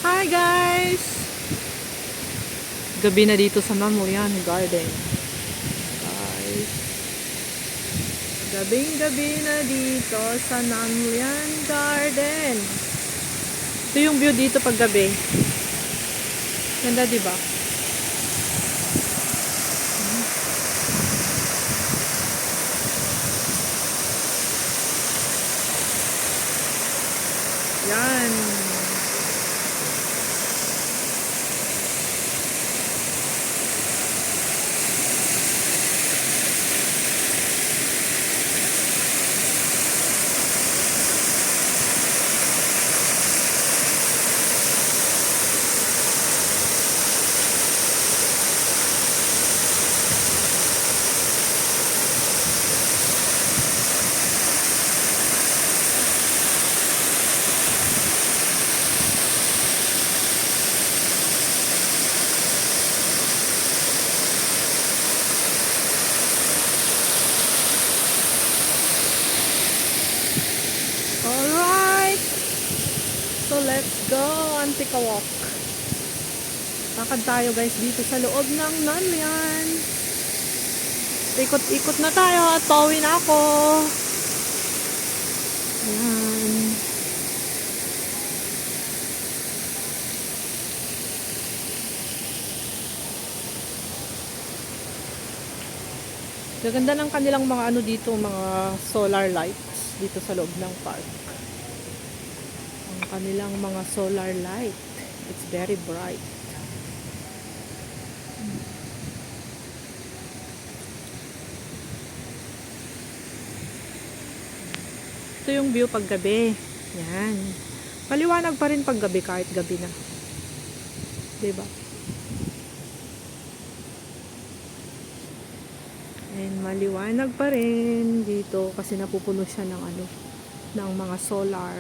Hi guys! Gabi na dito sa Namurian Garden. Guys, gabing-gabi na dito sa Namurian Garden. Ito yung view dito pag gabi. Ganda, di ba? Yan. Alright. So let's go and take a walk. Lakad tayo guys dito sa loob ng Namurian. Ikot-ikot na tayo at pauwi na ako. Ayan. Gaganda ng kanilang mga ano dito, mga solar lights dito sa loob ng park. Ang kanilang mga solar light. It's very bright. Ito yung view pag gabi. Yan. Maliwanag pa rin pag gabi kahit gabi na. Diba? And maliwanag pa rin dito kasi napupuno siya ng ano, ng mga solar.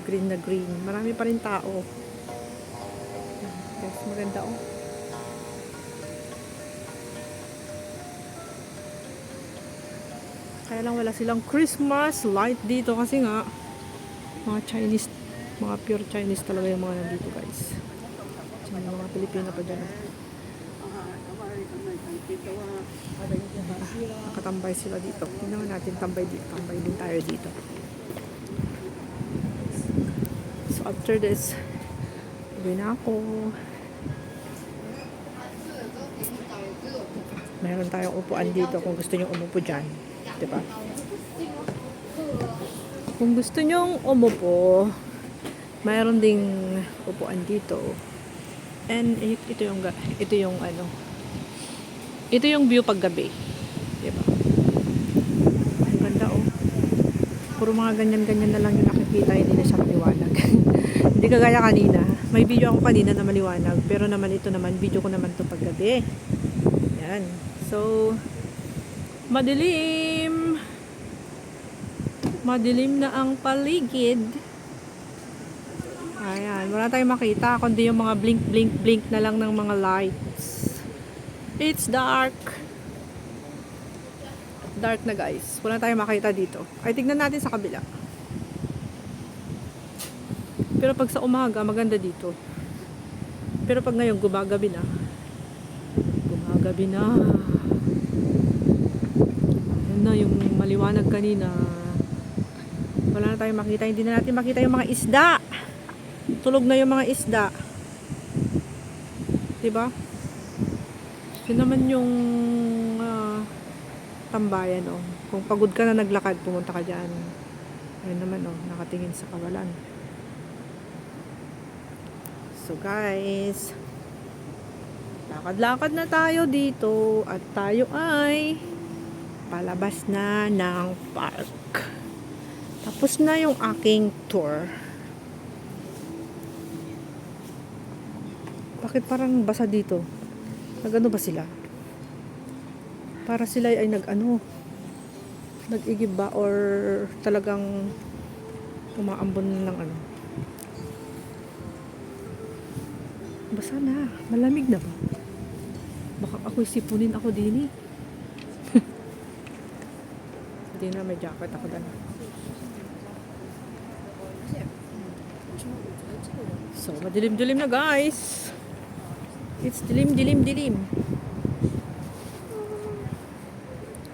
Green na green. Marami pa rin tao. Guys, maganda oh. Kaya lang wala silang Christmas light dito kasi nga mga Chinese, mga pure Chinese talaga yung mga nandito guys. So, yung mga Pilipino pa dyan. Nakatambay sila dito. Tingnan natin tambay dito. Tambay din tayo dito. So after this, uwi na ako. Meron tayong upuan dito kung gusto nyo umupo dyan. Diba? Kung gusto nyong umupo, mayroon ding upuan dito. And ito yung ano, ito yung view pag gabi. Diba? Ang ganda oh. Puro mga ganyan-ganyan na lang yung nakikita, hindi na siya maliwanag. Hindi kagaya kanina. May video ako kanina na maliwanag, pero naman ito naman, video ko naman to pag gabi. Yan. So, madilim. Madilim na ang paligid. Ayan, wala tayong makita kundi yung mga blink blink blink na lang ng mga lights. It's dark. Dark na guys. Wala tayong makita dito. Ay, tignan natin sa kabila. Pero pag sa umaga, maganda dito. Pero pag ngayon, gumagabi na. Gumagabi na. Yan na yung maliwanag kanina. Wala na tayong makita. Hindi na natin makita yung mga isda. Tulog na yung mga isda. Diba? Yun naman yung tambayan oh. Kung pagod ka na naglakad, pumunta ka dyan. Ayun naman oh, nakatingin sa kawalan. So guys, lakad-lakad na tayo dito at tayo ay palabas na ng park. Tapos na yung aking tour. Bakit parang basa dito? Nagano ba sila? Para sila ay nag-igib ba or talagang umaambon ng ano? Basa na. Malamig na ba? Baka ako'y sipunin ako din eh. Hindi na, may jacket ako dala. So, madilim-dilim na guys. It's dilim.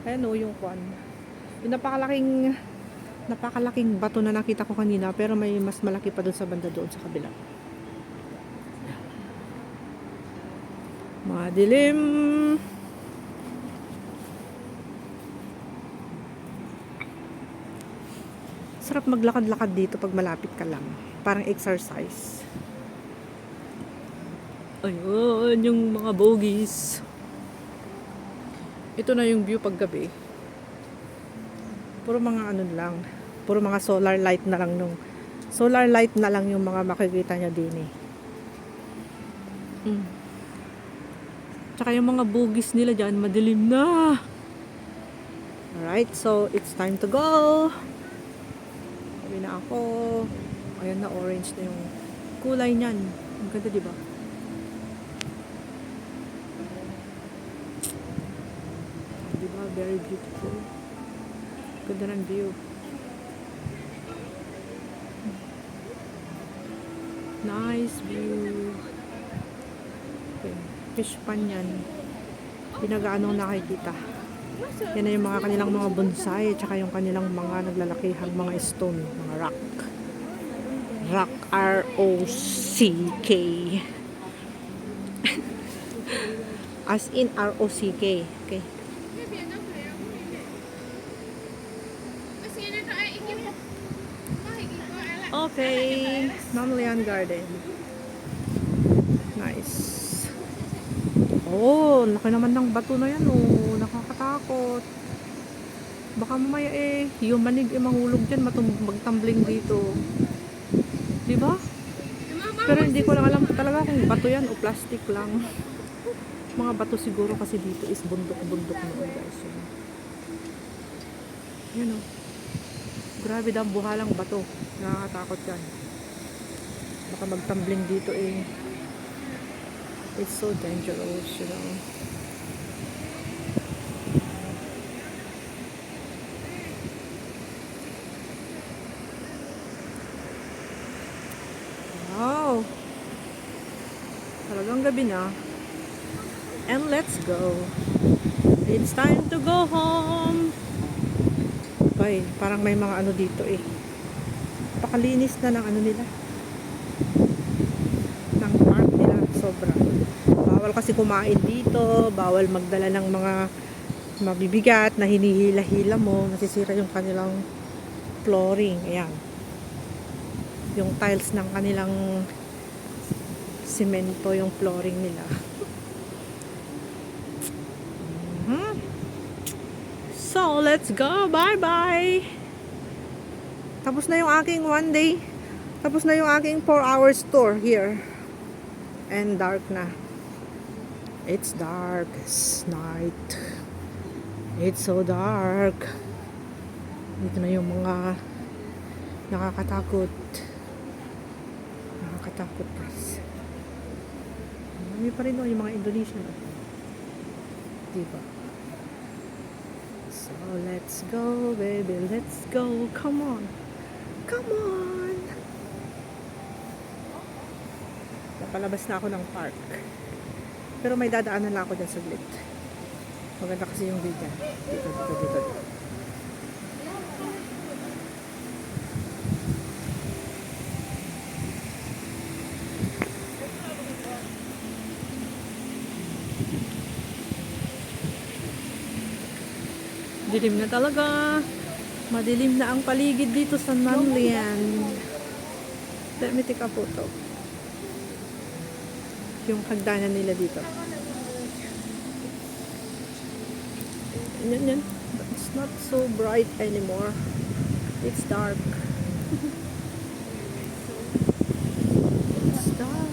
Ayan o, yung kwan. Yung napakalaking bato na nakita ko kanina, pero may mas malaki pa doon sa banda doon sa kabila. Madilim. Sarap maglakad-lakad dito pag malapit ka lang. Parang exercise. Ayun, yung mga bogies. Ito na yung view pag gabi. Puro mga ano lang. Puro mga solar light na lang yung mga makikita niya din eh. Tsaka yung mga bogies nila dyan, madilim na. Alright, so it's time to go. Sabi na ako. Ayan na, orange na yung kulay niyan. Ang ganda, diba? Diba? Very beautiful. Ganda ng view. Nice view. Okay. Fish pan yan. Pinagaanong nakikita. Yan na yung mga kanilang mga bonsai, tsaka yung kanilang mga naglalakihang mga stone, mga rock. Rock, R-O-C-K. As in R-O-C-K. Okay. Okay. Mamlian Garden. Nice. Oh, laki naman ng bato na yan. Oh, nakakatakot. Baka mamaya yung manig mahulog dyan, magtumbling dito. Diba? Pero hindi ko lang alam talaga kung bato yan o plastic lang. Mga bato siguro kasi dito is bundok-bundok noon guys. Yan o. Grabe daw buhalang bato. Nakakatakot yan. Baka magtumbling dito eh. It's so dangerous, you know. Wow. Talagang gabi na. And let's go. It's time to go home. Okay, parang may mga ano dito eh. Pakalinis na ng ano nila. Ng park nila. Sobra. Bawal kasi kumain dito. Bawal magdala ng mga mabibigat na hinihila-hila mo. Nasisira yung kanilang flooring. Ayan. Yung tiles ng kanilang semento, yung flooring nila. So, let's go. Bye-bye. Tapos na yung aking one day. Tapos na yung aking 4-hour tour here. And dark na. It's dark. It's night. It's so dark. Dito na yung mga nakakatakot. Nakakatakot guys. Marami pa rin yung mga Indonesian. Diba? So, let's go, baby. Let's go. Come on. Come on. Napalabas na ako ng park. Pero may dadaanan lang ako dyan saglit. Maganda kasi yung view dyan. Dito. Dilim na talaga. Madilim na ang paligid dito sa Nanlian. Let me take a photo. Yung hagdanan nila dito. Yan. But it's not so bright anymore. It's dark. It's dark.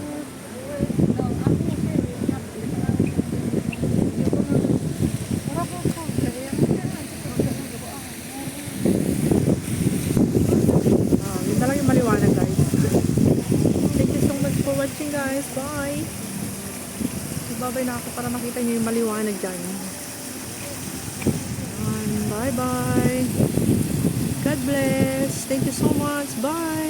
Yun na lang yung maliwanag guys. Thank you so much for watching guys. Bye. Magbabay na ako para makita nyo yung maliwanag dyan. Bye bye. God bless. Thank you so much. Bye.